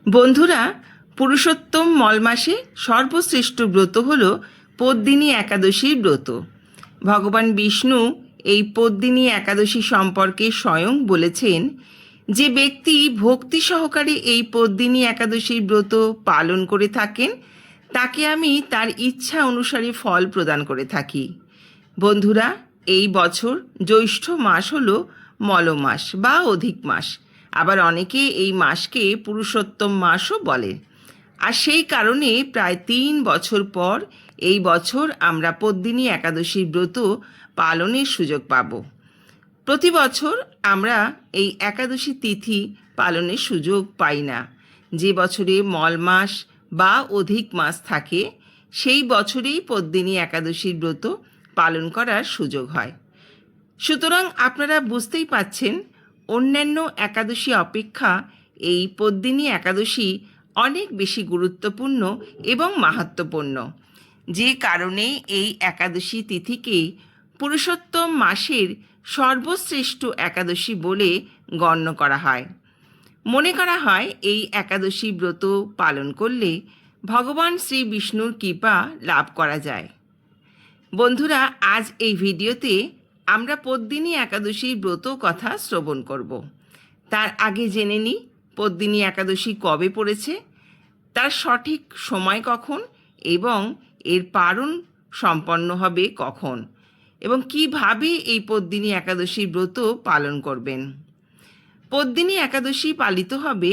বন্ধুরা, পুরুষোত্তম মল মাসে সর্বশ্রেষ্ঠ ব্রত হল পদ্মিনী একাদশীর ব্রত। ভগবান বিষ্ণু এই পদ্মিনী একাদশী সম্পর্কে স্বয়ং বলেছেন, যে ব্যক্তি ভক্তি সহকারে এই পদ্মিনী একাদশীর ব্রত পালন করে থাকেন তাকে আমি তার ইচ্ছা অনুসারে ফল প্রদান করে থাকি। বন্ধুরা, এই বছর জ্যৈষ্ঠ মাস হল মলমাস বা অধিক মাস। আবার অনেকে এই মাসকে পুরুষোত্তম মাসও বলে। আর সেই কারণে প্রায় ৩ বছর পর এই বছর আমরা পদ্মিনী একাদশীর ব্রত পালনের সুযোগ পাব। প্রতি বছর আমরা এই একাদশী তিথি পালনের সুযোগ পাই না। যে বছরে মল মাস বা অধিক মাস থাকে সেই বছরেই পদ্মিনী একাদশীর ব্রত পালন করার সুযোগ হয়। সুতরাং আপনারা বুঝতেই পাচ্ছেন, অন্যান্য একাদশী অপেক্ষা এই পদ্মিনী একাদশী অনেক বেশি গুরুত্বপূর্ণ এবং মাহাত্ম্যপূর্ণ। যে কারণে এই একাদশী তিথিকে পুরুষোত্তম মাসের সর্বশ্রেষ্ঠ একাদশী বলে গণ্য করা হয়। মনে করা হয় এই একাদশী ব্রত পালন করলে ভগবান শ্রী বিষ্ণুর কৃপা লাভ করা যায়। বন্ধুরা, আজ এই ভিডিওতে আমরা পদ্মিনী একাদশীর ব্রত কথা শ্রবণ করব। তার আগে জেনে নিই পদ্মিনী একাদশী কবে পড়েছে, তার সঠিক সময় কখন এবং এর পারণ সম্পন্ন হবে কখন, এবং কিভাবে এই পদ্মিনী একাদশীর ব্রত পালন করবেন। পদ্মিনী একাদশী পালিত হবে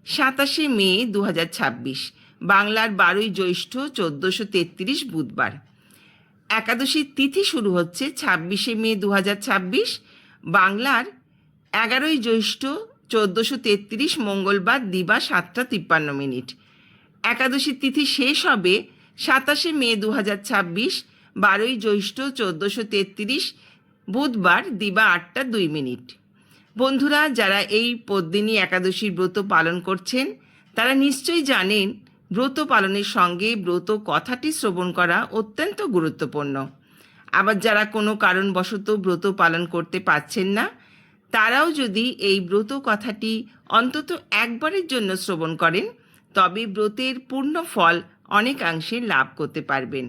২৭শে মে ২০২৬, বাংলার ১২ই জ্যৈষ্ঠ ১৪৩৩ বুধবার। একাদশীর তিথি শুরু হচ্ছে ২৬শে মে ২০২৬, বাংলার ১১ই জ্যৈষ্ঠ ১৪৩৩ মঙ্গলবার দিবা ৭টা ৫৩ মিনিট। একাদশীর তিথি শেষ হবে ২৭শে মে ২০২৬, ১২ই জ্যৈষ্ঠ ১৪৩৩ বুধবার দিবা ৮টা ২ মিনিট। বন্ধুরা, যারা এই পদ্মিনী একাদশীর ব্রত পালন করছেন তারা নিশ্চয়ই জানেন ব্রত পালনের সঙ্গে ব্রত কথাটি শ্রবণ করা অত্যন্ত গুরুত্বপূর্ণ। আবার যারা কোনো কারণবশত ব্রত পালন করতে পারছেন না, তারাও যদি এই ব্রত কথাটি অন্তত একবারের জন্য শ্রবণ করেন তবে ব্রতের পূর্ণ ফল অনেকাংশে লাভ করতে পারবেন।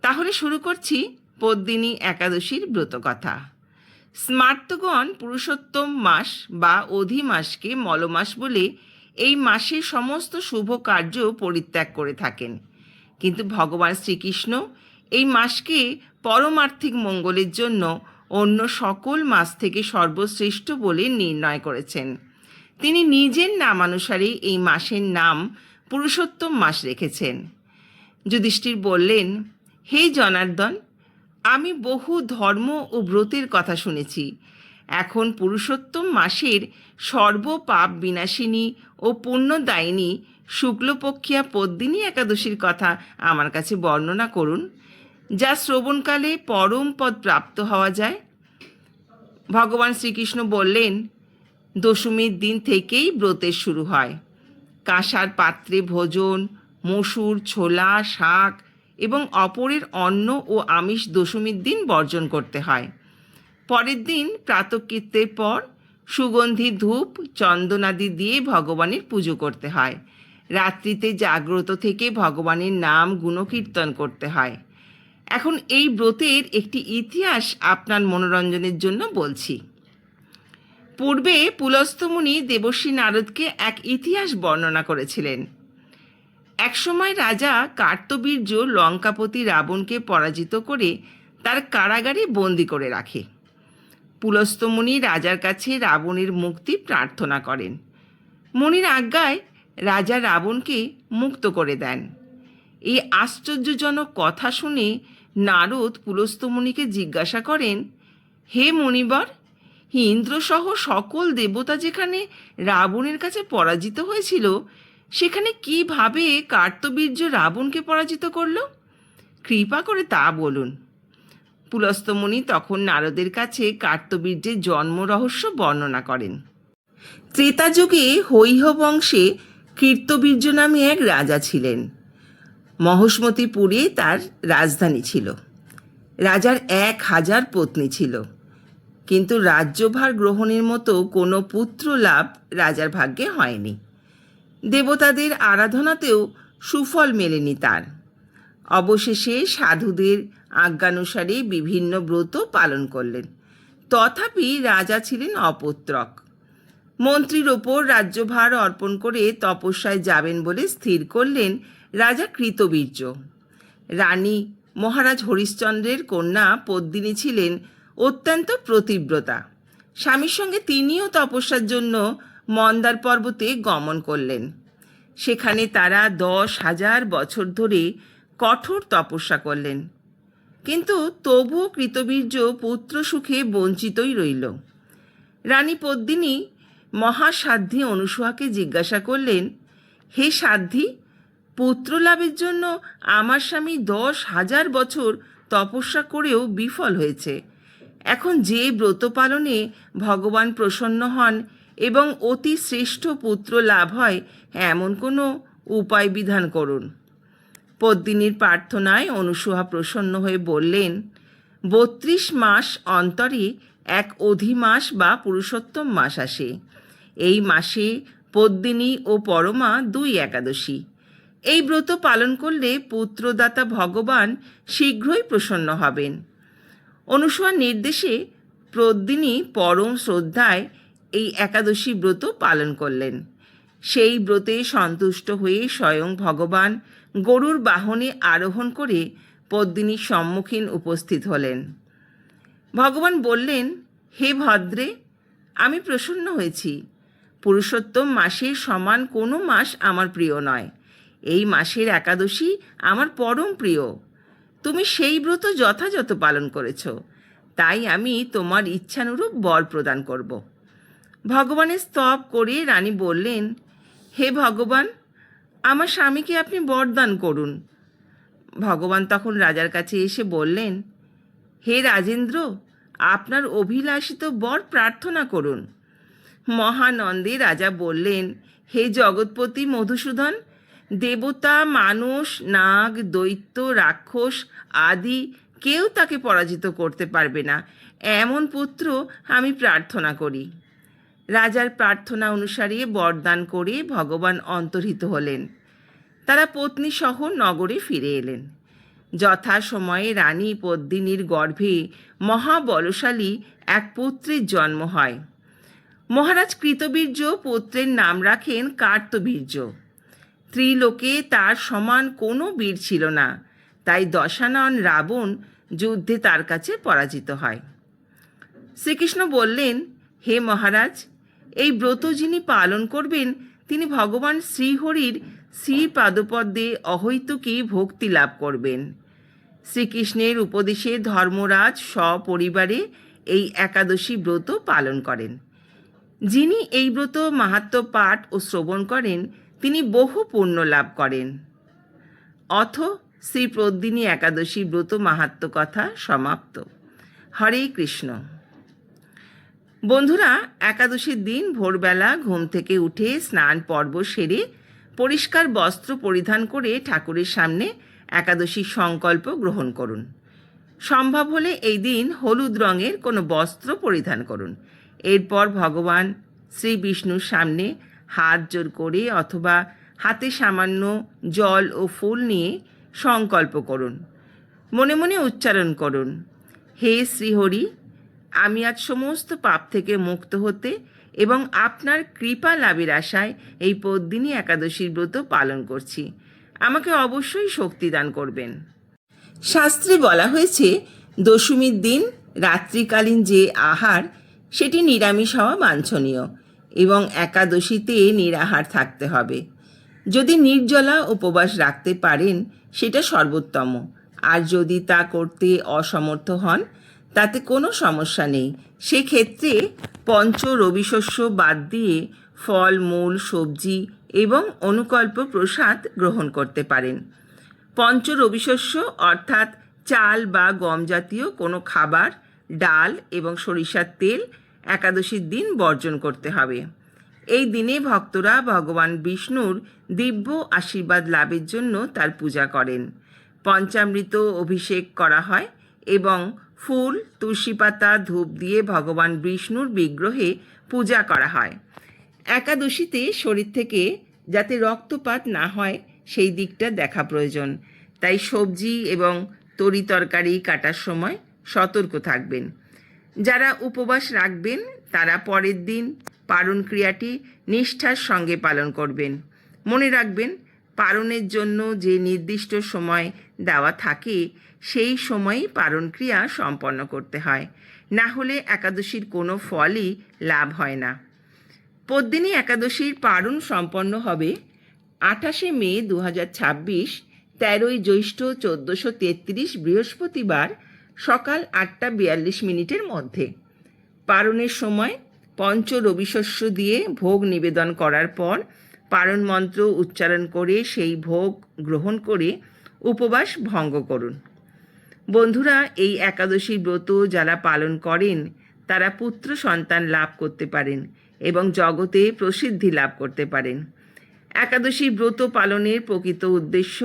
তাহলে শুরু করছি পদ্মিনী একাদশীর ব্রত কথা। স্মার্তগণ পুরুষোত্তম মাস বা অধি মাসকে মলমাস বলে এই মাসে সমস্ত শুভ কার্য পরিত্যাগ করে থাকেন। কিন্তু ভগবান শ্রীকৃষ্ণ এই মাসকে পরমার্থিক মঙ্গলের জন্য অন্য সকল মাস থেকে সর্বশ্রেষ্ঠ বলে নির্ণয় করেছেন। তিনি নিজের নামানুসারে এই মাসের নাম পুরুষোত্তম মাস রেখেছেন। যুধিষ্ঠির বললেন, হে জনার্দন, আমি বহু ধর্ম ও ব্রতের কথা শুনেছি। এখন পুরুষোত্তম মাসের সর্বপাপ বিনাশিনী ও পুণ্যদায়িনী শুক্লপক্ষিয়া পদ্মিনী একাদশীর কথা আমার কাছে বর্ণনা করুন, যা শ্রবণকালে পরম পদ প্রাপ্ত হওয়া যায়। ভগবান শ্রীকৃষ্ণ বললেন, দশমীর দিন থেকেই ব্রতের শুরু হয়। কাঁসার পাত্রে ভোজন, মসুর, ছোলা, শাক এবং অপরের অন্ন ও আমিষ দশমীর দিন বর্জন করতে হয়। পরের দিন প্রাতঃকৃত্যের পর সুগন্ধি ধূপ চন্দনাদি দিয়ে ভগবানের পুজো করতে হয়। রাত্রিতে জাগ্রত থেকে ভগবানের নাম গুণকীর্তন করতে হয়। এখন এই ব্রতের একটি ইতিহাস আপনার মনোরঞ্জনের জন্য বলছি। পূর্বে পুলস্ত্য মুনি দেবর্ষি নারদকে এক ইতিহাস বর্ণনা করেছিলেন। একসময় রাজা কার্তবীর্য লঙ্কাপতি রাবণকে পরাজিত করে তার কারাগারে বন্দি করে রাখে। পুলস্ত্য মুনি রাজার কাছে রাবণের মুক্তি প্রার্থনা করেন। মুনির আজ্ঞায় রাজা রাবণকে মুক্ত করে দেন। এই আশ্চর্যজনক কথা শুনে নারদ পুলস্ত্য মুনিকে জিজ্ঞাসা করেন, হে মুনিবর, ইন্দ্রসহ সকল দেবতা যেখানে রাবণের কাছে পরাজিত হয়েছিল, সেখানে কিভাবে কার্তবীর্য রাবণকে পরাজিত করল? কৃপা করে তা বলুন। পুলস্ত্য মুনি তখন নারদের কাছে কার্তবীর্যের জন্ম রহস্য বর্ণনা করেন। ত্রেতা যুগে হৈহ বংশে কীর্তবীর্য নামে এক রাজা ছিলেন। মহস্মতিপুরে তার রাজধানী ছিল। রাজার ১,০০০ পত্নী ছিল, কিন্তু রাজ্যভার গ্রহণের মতো কোনো পুত্র লাভ রাজার ভাগ্যে হয়নি। দেবতাদের আরাধনাতেও সুফল মেলেনি তার। অবশেষে সাধুদের আজ্ঞানুসারে বিভিন্ন ব্রত পালন করলেন। তথাপি রাজা ছিলেন অপুত্রক। মন্ত্রীর ওপর রাজ্যভার অর্পণ করে তপস্যায় যাবেন বলে স্থির করলেন রাজা কৃতবীর্য। রানী মহারাজ হরিশ্চন্দ্রের কন্যা পদ্মিনী ছিলেন অত্যন্ত প্রতিব্রতা। স্বামীর সঙ্গে তিনিও তপস্যার জন্য মন্দার পর্বতে গমন করলেন। সেখানে তারা 10,000 বছর ধরে কঠোর তপস্যা করলেন, কিন্তু তবুও কৃতবীর্য পুত্র সুখে বঞ্চিতই রইল। রানী পদ্মিনী মহাসাধ্বী অনুসূয়াকে জিজ্ঞাসা করলেন, হে সাধ্বী, পুত্র লাভের জন্য আমার স্বামী 10,000 বছর তপস্যা করেও বিফল হয়েছে। এখন যে ব্রত পালনে ভগবান প্রসন্ন হন এবং অতি শ্রেষ্ঠ পুত্র লাভ হয়, এমন কোনো উপায় বিধান করুন। পদ্মিনীর প্রার্থনায় অনুসূয়া প্রসন্ন হয়ে বললেন, 32 মাস অন্তরে এক অধিমাস বা পুরুষোত্তম মাস আসে। এই মাসে পদ্মিনী ও পরমা 2 একাদশী। এই ব্রত পালন করলে পুত্রদাতা ভগবান শীঘ্রই প্রসন্ন হবেন। অনুসূয়ার নির্দেশে পদ্মিনী পরম শ্রদ্ধায় এই একাদশী ব্রত পালন করলেন। সেই ব্রতে সন্তুষ্ট হয়ে স্বয়ং ভগবান গরুর বাহনে আরোহণ করে পদ্মিনীর সম্মুখীন উপস্থিত হলেন। ভগবান বললেন, হে ভদ্রে, আমি প্রসন্ন হয়েছি। পুরুষোত্তম মাসের সমান কোনো মাস আমার প্রিয় নয়। এই মাসের একাদশী আমার পরম প্রিয়। তুমি সেই ব্রত যথাযথ পালন করেছ, তাই আমি তোমার ইচ্ছানুরূপ বর প্রদান করব। ভগবানের স্তব করে রানী বললেন, হে ভগবান, আমার স্বামীকে আপনি বরদান করুন। ভগবান তখন রাজার কাছে এসে বললেন, হে রাজেন্দ্র, আপনার অভিলাষিত বর প্রার্থনা করুন। মহানন্দে রাজা বললেন, হে জগৎপতি মধুসূদন, দেবতা, মানুষ, নাগ, দৈত্য, রাক্ষস আদি কেউ তাকে পরাজিত করতে পারবে না, এমন পুত্র আমি প্রার্থনা করি। রাজার প্রার্থনা অনুসারে বরদান করে ভগবান অন্তর্হিত হলেন। তারা পত্নীসহ নগরে ফিরে এলেন। যথাসময়ে রানী পদ্মিনীর গর্ভে মহাবলশালী এক পুত্রের জন্ম হয়। মহারাজ কৃতবীর্য পুত্রের নাম রাখেন কার্তবীর্য। ত্রিলোকে তার সমান কোনো বীর ছিল না, তাই দশানন রাবণ যুদ্ধে তার কাছে পরাজিত হয়। শ্রীকৃষ্ণ বললেন, হে মহারাজ, এই ব্রত যিনি পালন করবেন তিনি ভগবান শ্রীহরির শ্রী পাদপদ্মে অহৈতুকী ভক্তি লাভ করবেন। শ্রীকৃষ্ণের উপদেশে ধর্মরাজ সপরিবারে এই একাদশী ব্রত পালন করেন। যিনি এই ব্রত মাহাত্ম্য পাঠ ও শ্রবণ করেন তিনি বহু পুণ্য লাভ করেন। অথ শ্রী পদ্মিনী একাদশী ব্রত মাহাত্ম্য কথা সমাপ্ত। হরে কৃষ্ণ। বন্ধুরা, একাদশীর দিন ভোরবেলা ঘুম থেকে উঠে স্নান পর্ব সেরে পরিষ্কার বস্ত্র পরিধান করে ঠাকুরের সামনে একাদশীর সংকল্প গ্রহণ করুন। সম্ভব হলে এই দিন হলুদ রঙের কোনো বস্ত্র পরিধান করুন। এরপর ভগবান শ্রী বিষ্ণুর সামনে হাত জোড় করে অথবা হাতে সামান্য জল ও ফুল নিয়ে সংকল্প করুন। মনে মনে উচ্চারণ করুন, হে শ্রীহরি, আমি আজ সমস্ত পাপ থেকে মুক্ত হতে এবং আপনার কৃপা লাভের আশায় এই পদ্মিনী একাদশীর ব্রত পালন করছি। আমাকে অবশ্যই শক্তি দান করবেন। শাস্ত্রে বলা হয়েছে, দশমীর দিন রাত্রিকালীন যে আহার সেটি নিরামিষ হওয়া বাঞ্ছনীয় এবং একাদশীতে নিরাহার থাকতে হবে। যদি নির্জলা উপবাস রাখতে পারেন সেটা সর্বোত্তম, আর যদি তা করতে অসমর্থ হন তাতে কোনো সমস্যা নেই। সেক্ষেত্রে পঞ্চ রবিশস্য বাদ দিয়ে ফল, মূল, সবজি এবং অনুকল্প প্রসাদ গ্রহণ করতে পারেন। পঞ্চ রবিশস্য অর্থাৎ চাল বা গম জাতীয় কোনো খাবার, ডাল এবং সরিষার তেল একাদশীর দিন বর্জন করতে হবে। এই দিনে ভক্তরা ভগবান বিষ্ণুর দিব্য আশীর্বাদ লাভের জন্য তার পূজা করেন। পঞ্চামৃত অভিষেক করা হয় এবং ফুল, তুলসী পাতা, ধূপ দিয়ে ভগবান বিষ্ণুর বিগ্রহে পূজা করা হয়। একাদশীতে শরীর থেকে যাতে রক্তপাত না হয় সেই দিকটা দেখা প্রয়োজন। তাই সবজি এবং তরিতরকারি কাটার সময় সতর্ক থাকবেন। যারা উপবাস রাখবেন তারা পরের দিন পারণ ক্রিয়াটি নিষ্ঠার সঙ্গে পালন করবেন। মনে রাখবেন, পারণের জন্য যে নির্দিষ্ট সময় দেওয়া থাকে সেই সময়ই পারণ ক্রিয়া সম্পন্ন করতে হয়, না হলে একাদশীর কোনো ফলই লাভ হয় না। পদ্মিনী একাদশীর পারণ সম্পন্ন হবে 28শে মে 2026, 13ই জ্যৈষ্ঠ 1433 বৃহস্পতিবার সকাল 8:42 মধ্যে। পারণের সময় পঞ্চ রবিশস্য দিয়ে ভোগ নিবেদন করার পর পারণ মন্ত্র উচ্চারণ করে সেই ভোগ গ্রহণ করে উপবাস ভঙ্গ করুন। বন্ধুরা, এই একাদশী ব্রত যারা পালন করেন তারা পুত্র সন্তান লাভ করতে পারেন এবং জগতে প্রসিদ্ধি লাভ করতে পারেন। একাদশী ব্রত পালনের প্রকৃত উদ্দেশ্য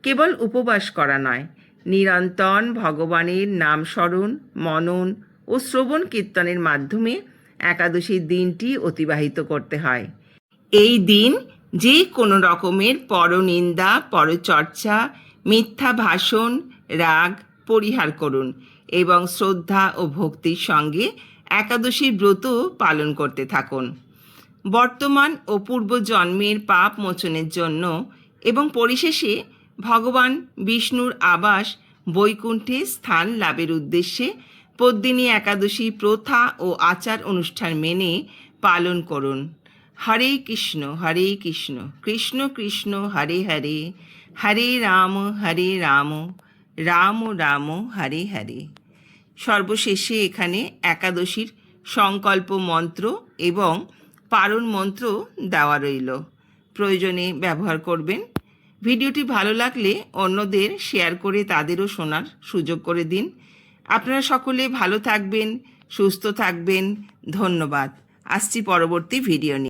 কেবল উপবাস করা নয়, নিরন্তর ভগবানের নাম স্মরণ, মনন ও শ্রবণ কীর্তনের মাধ্যমে একাদশীর দিনটি অতিবাহিত করতে হয়। এই দিন যে কোনো রকমের পরনিন্দা, পরচর্চা, মিথ্যা ভাষণ, রাগ পরিহার করুন এবং শ্রদ্ধা ও ভক্তির সঙ্গে একাদশীর ব্রত পালন করতে থাকুন। বর্তমান ও পূর্ব জন্মের পাপ মোচনের জন্য এবং পরিশেষে ভগবান বিষ্ণুর আবাস বৈকুণ্ঠে স্থান লাভের উদ্দেশ্যে পদ্মিনী একাদশী প্রথা ও আচার অনুষ্ঠান মেনে পালন করুন। হরে কৃষ্ণ কৃষ্ণ কৃষ্ণ হরে হরে, হরে রাম রাম রাম হরে হরে। সর্বশেষে এখানে একাদশীর সংকল্প মন্ত্র এবং পারণ মন্ত্র দেওয়া রইল, প্রয়োজনে ব্যবহার করবেন। ভিডিওটি ভালো লাগলে অন্যদের শেয়ার করে তাদেরও শোনার সুযোগ করে দিন। আপনারা সকলে ভালো থাকবেন, সুস্থ থাকবেন। ধন্যবাদ। আসছি পরবর্তী ভিডিও নিয়ে।